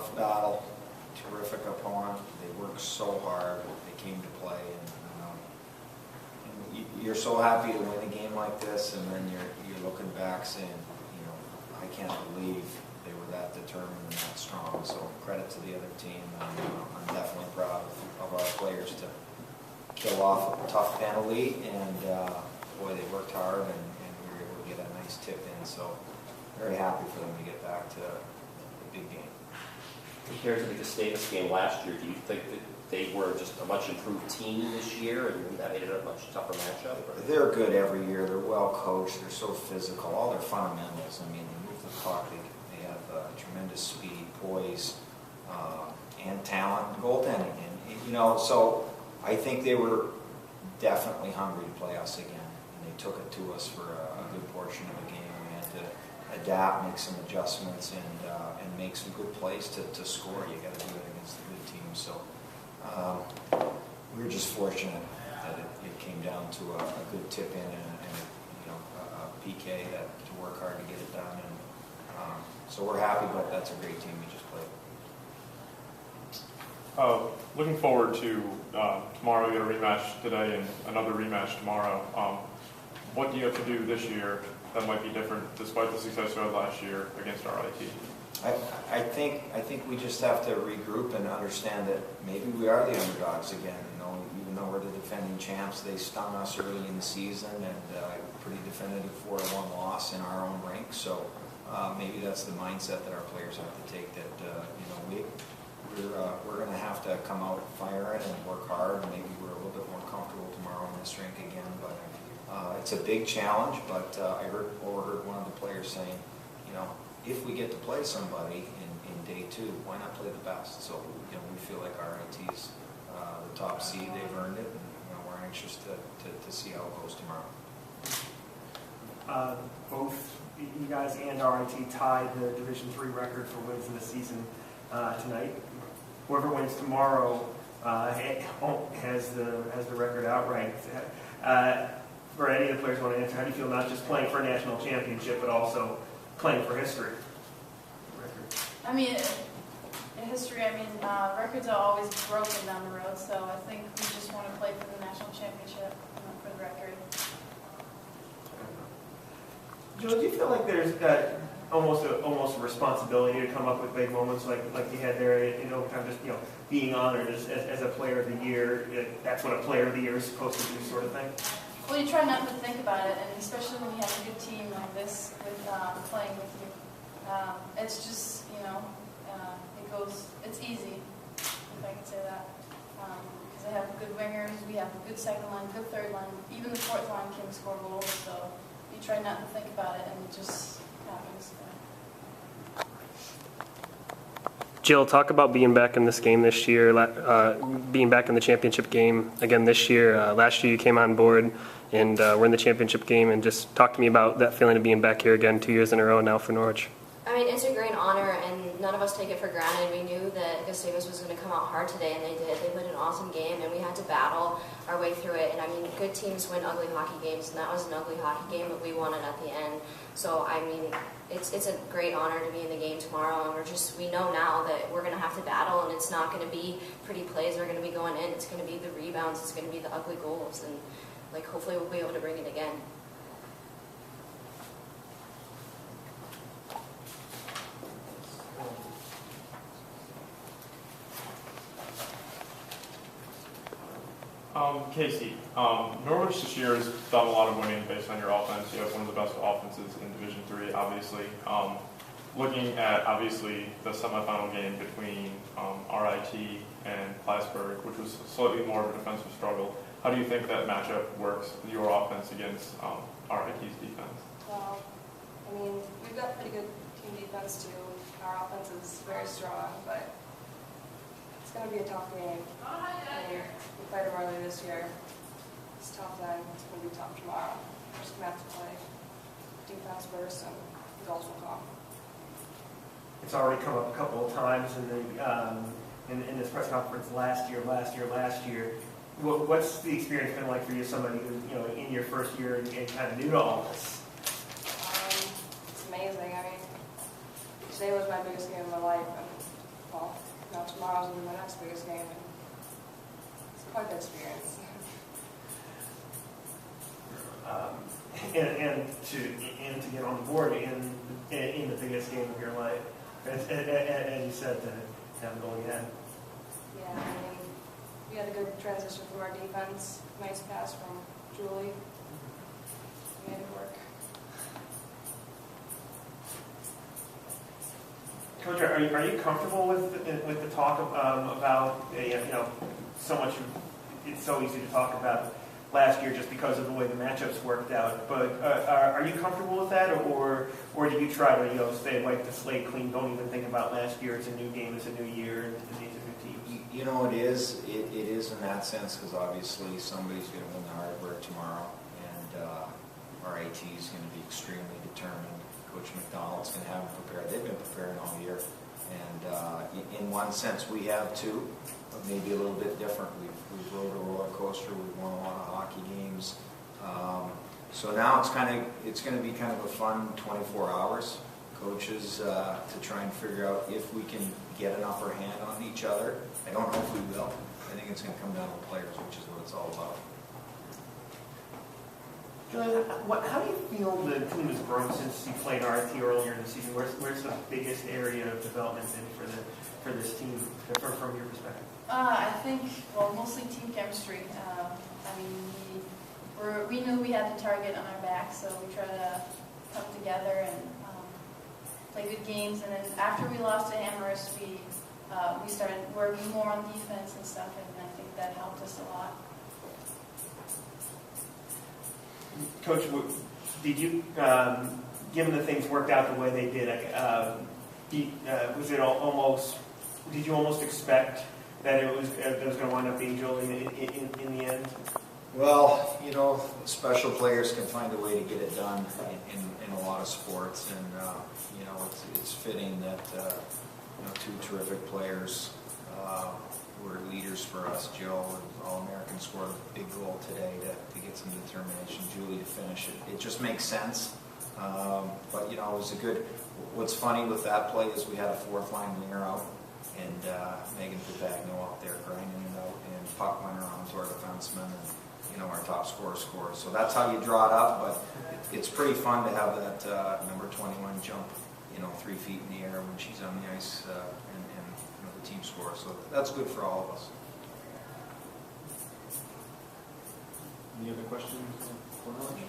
tough battle, terrific opponent. They worked so hard. They came to play, and you're so happy to win a game like this, and then you're looking back saying, I can't believe they were that determined and that strong. So credit to the other team. I'm definitely proud of our players to kill off a tough penalty, and boy, they worked hard, and we were able to get a nice tip in. So very happy for them to get back to the big game. Compared to the Gustavus game last year, do you think that they were just a much improved team this year, and that made it a much tougher matchup? Or? They're good every year. They're well coached. They're so physical. All their fundamentals. I mean, they move the puck. They have tremendous speed, poise, and talent, and goaltending. And so I think they were definitely hungry to play us again, and they took it to us for a good portion of the game. We had to adapt, make some adjustments, and make some good plays to score. You got to do it against a good team. So we were just fortunate that it came down to a good tip in and a PK to work hard to get it done. And so we're happy, but that's a great team we just played. Looking forward to tomorrow. You got a rematch today and another rematch tomorrow. What do you have to do this year that might be different, despite the success you had last year against RIT? I think we just have to regroup and understand that maybe we are the underdogs again. Even though we're the defending champs, they stung us early in the season, and pretty definitive 4-1 loss in our own rink. So maybe that's the mindset that our players have to take. That we're going to have to come out firing and work hard. And maybe we're a little bit more comfortable tomorrow in this rink again. But it's a big challenge. But I overheard one of the players saying, if we get to play somebody in day 2, why not play the best? So we feel like RIT's the top seed. They've earned it, and we're anxious to see how it goes tomorrow. Both you guys and RIT tied the Division III record for wins in the season tonight. Whoever wins tomorrow has the record outright. For any of the players want to answer, how do you feel not just playing for a national championship, but also playing for history? I mean, in history, records are always broken down the road, so I think we just want to play for the national championship, for the record. Joe, do you feel like there's almost a responsibility to come up with big moments like you had there in overtime, just being honored as a player of the year? That's what a player of the year is supposed to do, sort of thing. Well, you try not to think about it, and especially when you have a good team like this with playing with you. It's just, it's easy, if I can say that. Because they have good wingers, we have a good second line, good third line, even the fourth line can score goals, so you try not to think about it, and it just happens. Jill, talk about being back in this game this year, being back in the championship game again this year. Last year you came on board and we're in the championship game, and just talk to me about that feeling of being back here again 2 years in a row now for Norwich. I mean, it's a great honor, and none of us take it for granted. We knew that Gustavus was going to come out hard today, and they did. They played an awesome game, and we had to battle our way through it. And I mean, good teams win ugly hockey games, and that was an ugly hockey game, but we won it at the end. So I mean, it's a great honor to be in the game tomorrow, and we know now that we're going to have to battle, and it's not going to be pretty plays that are going to be going in. It's going to be the rebounds. It's going to be the ugly goals, and hopefully we'll be able to bring it again. Casey, Norwich this year has done a lot of winning based on your offense. You have one of the best offenses in Division III, obviously. Looking at, obviously, the semifinal game between RIT and Plattsburgh, which was slightly more of a defensive struggle, how do you think that matchup works, your offense against RIT's defense? Well, I mean, we've got pretty good team defense, too. Our offense is very strong, but it's going to be a tough game. We played them earlier this year. It's tough then. It's going to be tough tomorrow. We're just going to have to play defense first, and the goals will come. It's already come up a couple of times in this press conference last year. What's the experience been like for you, somebody who's in your first year and kind of new to all this? It's amazing. I mean, today was my biggest game of my life, and well, tomorrow's going to be my next biggest game. And it's quite the experience. And to get on the board in the biggest game of your life, as you said, to have a goal again. Yeah, I mean, we had a good transition from our defense. Nice pass from Julie. We made it work. Coach, are you comfortable with the talk about so much? It's so easy to talk about last year just because of the way the matchups worked out. But are you comfortable with that, or do you try to stay wipe the slate clean? Don't even think about last year. It's a new game. It's a new year, and these are new teams. You know, it is in that sense, because obviously somebody's going to win the hard work tomorrow, and our AT is going to be extremely determined. Coach McDonald's going to have them prepared. They've been preparing all year, and in one sense we have too, but maybe a little bit different. We've rode a roller coaster. We've won a lot of hockey games, so now it's going to be kind of a fun 24 hours. Coaches to try and figure out if we can get an upper hand on each other. I don't know if we will. I think it's going to come down to players, which is what it's all about. How do you feel the team has grown since you played RT earlier in the season? Where's the biggest area of development been for this team, from your perspective? I think, mostly team chemistry. I mean, we knew we had the target on our back, so we tried to come together and play good games. And then after we lost to Amherst, we started working more on defense and stuff, and I think that helped us a lot. Coach, did you, given the things worked out the way they did, was it almost? Did you almost expect that it was going to wind up being Julie in the end? Well, special players can find a way to get it done in a lot of sports, and it's fitting that two terrific players were leaders for us. Joe, All-American, scored a big goal today to get some determination. Julie to finish it. It just makes sense. But it was a good. What's funny with that play is we had a fourth line winger out, and Megan Pavagno out there grinding it out, and puck went around to our defenseman, and our top scorer scored. So that's how you draw it up. But it's pretty fun to have that number 21 jump, 3 feet in the air when she's on the ice, and the team scores. So that's good for all of us. Any other questions for Norwich?